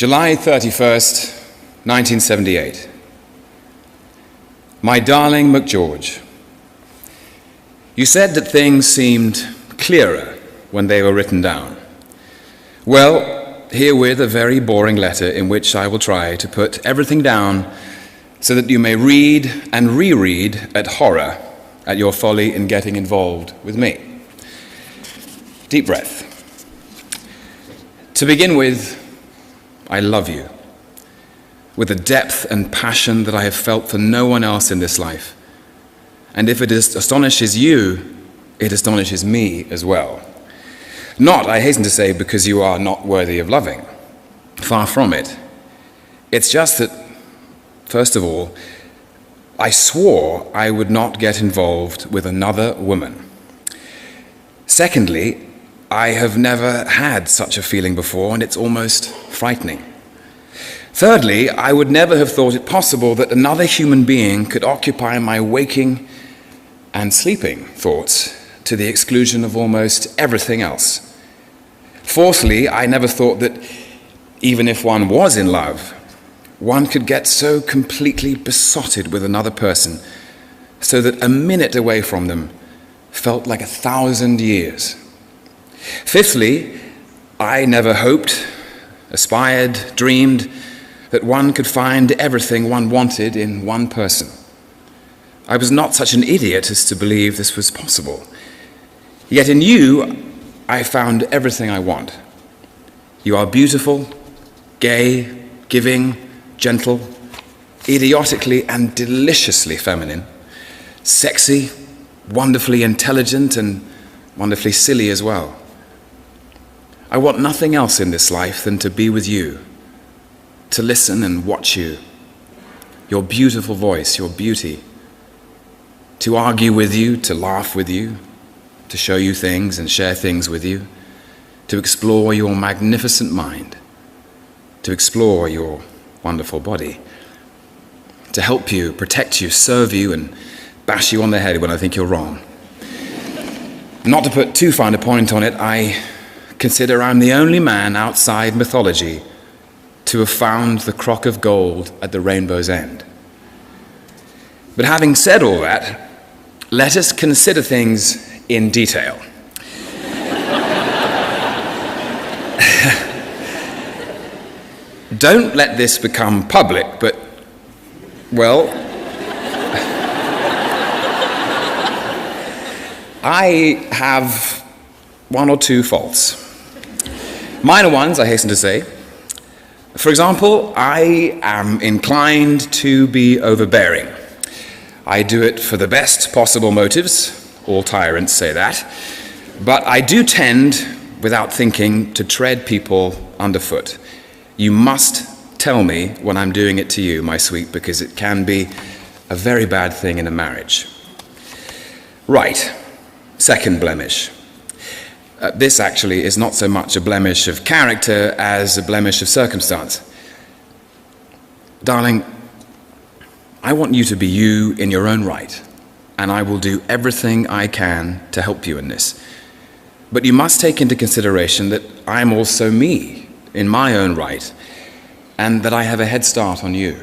July 31st, 1978. My darling McGeorge, you said that things seemed clearer when they were written down. Well, herewith a very boring letter in which I will try to put everything down so that you may read and reread at horror at your folly in getting involved with me. Deep breath. To begin with, I love you with a depth and passion that I have felt for no one else in this life. And if it astonishes you, it astonishes me as well. Not, I hasten to say, because you are not worthy of loving. Far from it. It's just that, first of all, I swore I would not get involved with another woman. Secondly, I have never had such a feeling before, and it's almost frightening. Thirdly, I would never have thought it possible that another human being could occupy my waking and sleeping thoughts to the exclusion of almost everything else. Fourthly, I never thought that even if one was in love, one could get so completely besotted with another person so that a minute away from them felt like 1,000 years. Fifthly, I never hoped, aspired, dreamed that one could find everything one wanted in one person. I was not such an idiot as to believe this was possible. Yet in you, I found everything I want. You are beautiful, gay, giving, gentle, idiotically and deliciously feminine, sexy, wonderfully intelligent, and wonderfully silly as well. I want nothing else in this life than to be with you, to listen and watch you, your beautiful voice, your beauty, to argue with you, to laugh with you, to show you things and share things with you, to explore your magnificent mind, to explore your wonderful body, to help you, protect you, serve you, and bash you on the head when I think you're wrong. Not to put too fine a point on it, I consider I'm the only man outside mythology to have found the crock of gold at the rainbow's end. But having said all that, let us consider things in detail. Don't let this become public, but, well, I have one or two faults. Minor ones, I hasten to say. For example, I am inclined to be overbearing. I do it for the best possible motives. All tyrants say that. But I do tend, without thinking, to tread people underfoot. You must tell me when I'm doing it to you, my sweet, because it can be a very bad thing in a marriage. Right. Second blemish. This actually is not so much a blemish of character as a blemish of circumstance. Darling, I want you to be you in your own right, and I will do everything I can to help you in this. But you must take into consideration that I'm also me in my own right, and that I have a head start on you.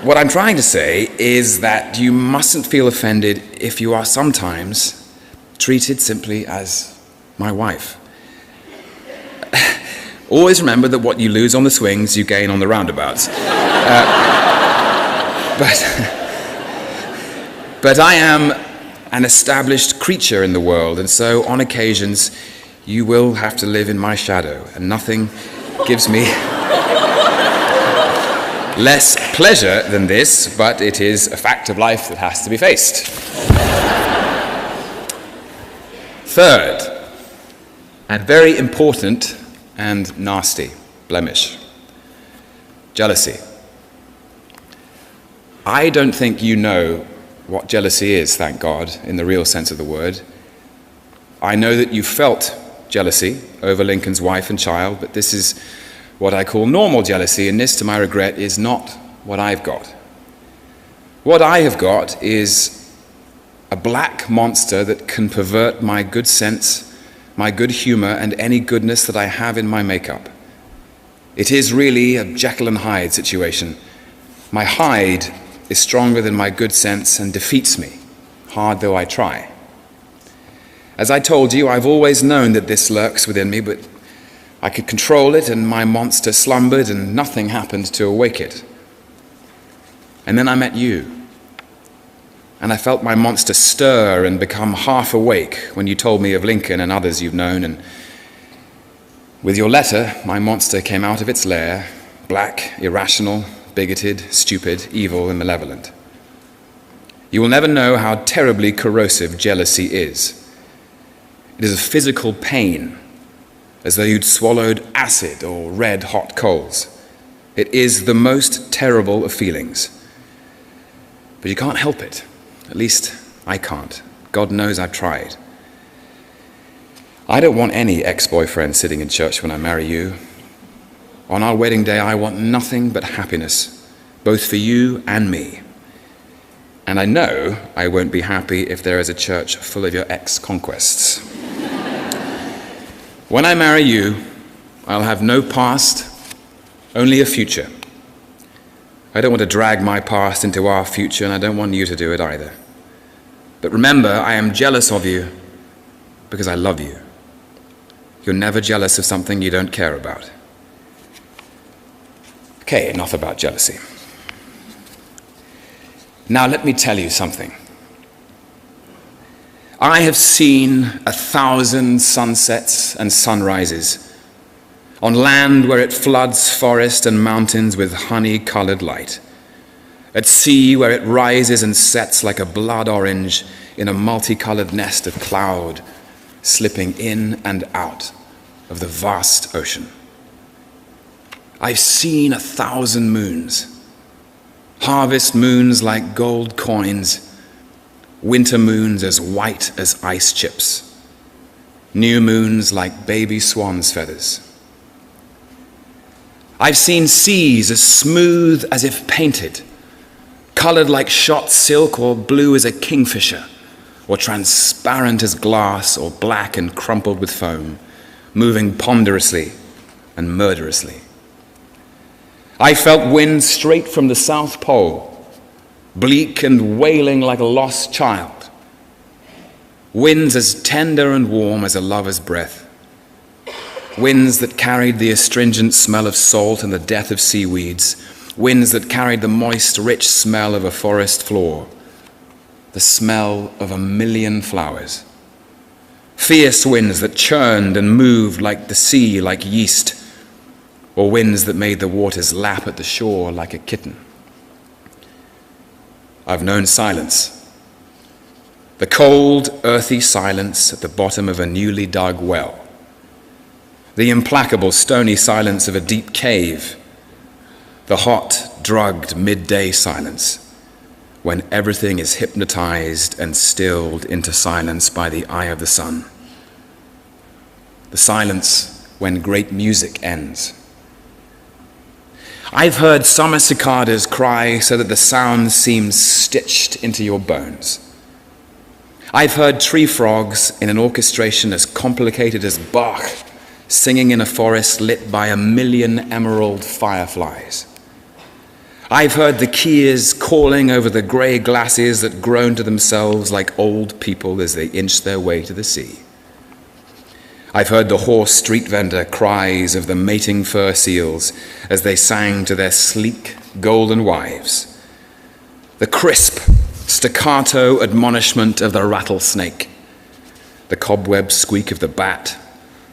What I'm trying to say is that you mustn't feel offended if you are sometimes treated simply as my wife. Always remember that what you lose on the swings, you gain on the roundabouts. But I am an established creature in the world, and so on occasions you will have to live in my shadow, and nothing gives me less pleasure than this, but it is a fact of life that has to be faced. Third, and very important and nasty blemish, jealousy. I don't think you know what jealousy is, thank God, in the real sense of the word. I know that you felt jealousy over Lincoln's wife and child, but this is what I call normal jealousy, and this, to my regret, is not what I've got. What I have got is a black monster that can pervert my good sense, my good humor, and any goodness that I have in my makeup. It is really a Jekyll and Hyde situation. My hide is stronger than my good sense and defeats me, hard though I try. As I told you, I've always known that this lurks within me, but I could control it, and my monster slumbered, and nothing happened to awake it. And then I met you, and I felt my monster stir and become half awake when you told me of Lincoln and others you've known, and with your letter, my monster came out of its lair, black, irrational, bigoted, stupid, evil, and malevolent. You will never know how terribly corrosive jealousy is. It is a physical pain, as though you'd swallowed acid or red-hot coals. It is the most terrible of feelings. But you can't help it. At least I can't. God knows I've tried. I don't want any ex-boyfriend sitting in church when I marry you. On our wedding day, I want nothing but happiness, both for you and me. And I know I won't be happy if there is a church full of your ex-conquests. When I marry you, I'll have no past, only a future. I don't want to drag my past into our future, and I don't want you to do it either. But remember, I am jealous of you because I love you. You're never jealous of something you don't care about. Okay, enough about jealousy. Now let me tell you something. I have seen 1,000 sunsets and sunrises on land where it floods forest and mountains with honey-colored light, at sea where it rises and sets like a blood orange in a multicolored nest of cloud, slipping in and out of the vast ocean. I've seen 1,000 moons, harvest moons like gold coins, winter moons as white as ice chips, new moons like baby swan's feathers. I've seen seas as smooth as if painted, colored like shot silk or blue as a kingfisher, or transparent as glass or black and crumpled with foam, moving ponderously and murderously. I felt winds straight from the South Pole, bleak and wailing like a lost child. Winds as tender and warm as a lover's breath. Winds that carried the astringent smell of salt and the death of seaweeds. Winds that carried the moist, rich smell of a forest floor. The smell of 1,000,000 flowers. Fierce winds that churned and moved like the sea, like yeast, or winds that made the waters lap at the shore like a kitten. I've known silence. The cold, earthy silence at the bottom of a newly dug well. The implacable, stony silence of a deep cave. The hot, drugged midday silence, when everything is hypnotized and stilled into silence by the eye of the sun. The silence when great music ends. I've heard summer cicadas cry so that the sound seems stitched into your bones. I've heard tree frogs in an orchestration as complicated as Bach singing in a forest lit by 1,000,000 emerald fireflies. I've heard the keers calling over the grey glaciers that groan to themselves like old people as they inch their way to the sea. I've heard the hoarse street vendor cries of the mating fur seals as they sang to their sleek, golden wives. The crisp, staccato admonishment of the rattlesnake, the cobweb squeak of the bat,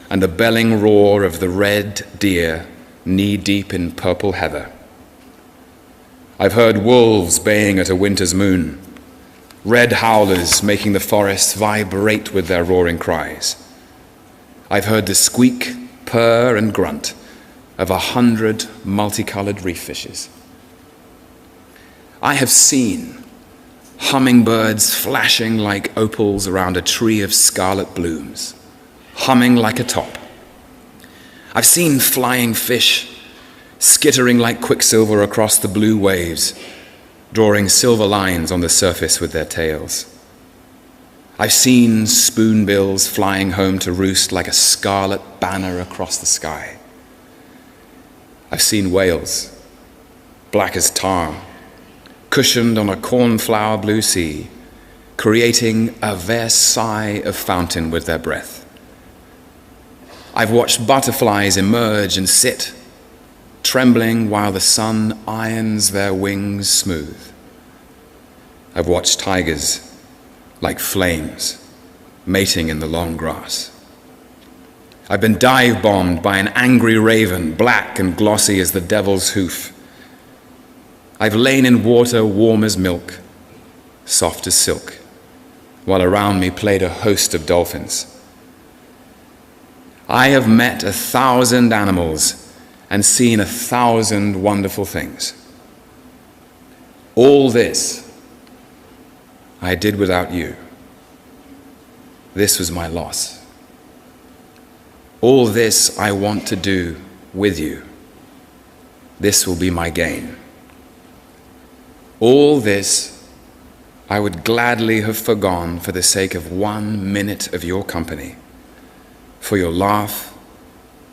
and the belling roar of the red deer knee-deep in purple heather. I've heard wolves baying at a winter's moon, red howlers making the forests vibrate with their roaring cries. I've heard the squeak, purr, and grunt of 100 multicolored reef fishes. I have seen hummingbirds flashing like opals around a tree of scarlet blooms, humming like a top. I've seen flying fish skittering like quicksilver across the blue waves, drawing silver lines on the surface with their tails. I've seen spoonbills flying home to roost like a scarlet banner across the sky. I've seen whales, black as tar, cushioned on a cornflower blue sea, creating a Versailles of fountain with their breath. I've watched butterflies emerge and sit, trembling while the sun irons their wings smooth. I've watched tigers like flames mating in the long grass. I've been dive-bombed by an angry raven, black and glossy as the devil's hoof. I've lain in water warm as milk, soft as silk, while around me played a host of dolphins. I have met 1,000 animals and seen 1,000 wonderful things. All this I did without you. This was my loss. All this I want to do with you. This will be my gain. All this I would gladly have forgone for the sake of 1 minute of your company, for your laugh,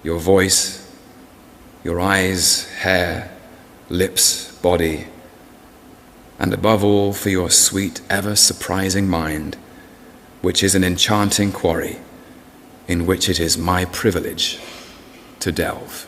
your voice, your eyes, hair, lips, body, and above all for your sweet, ever-surprising mind, which is an enchanting quarry in which it is my privilege to delve.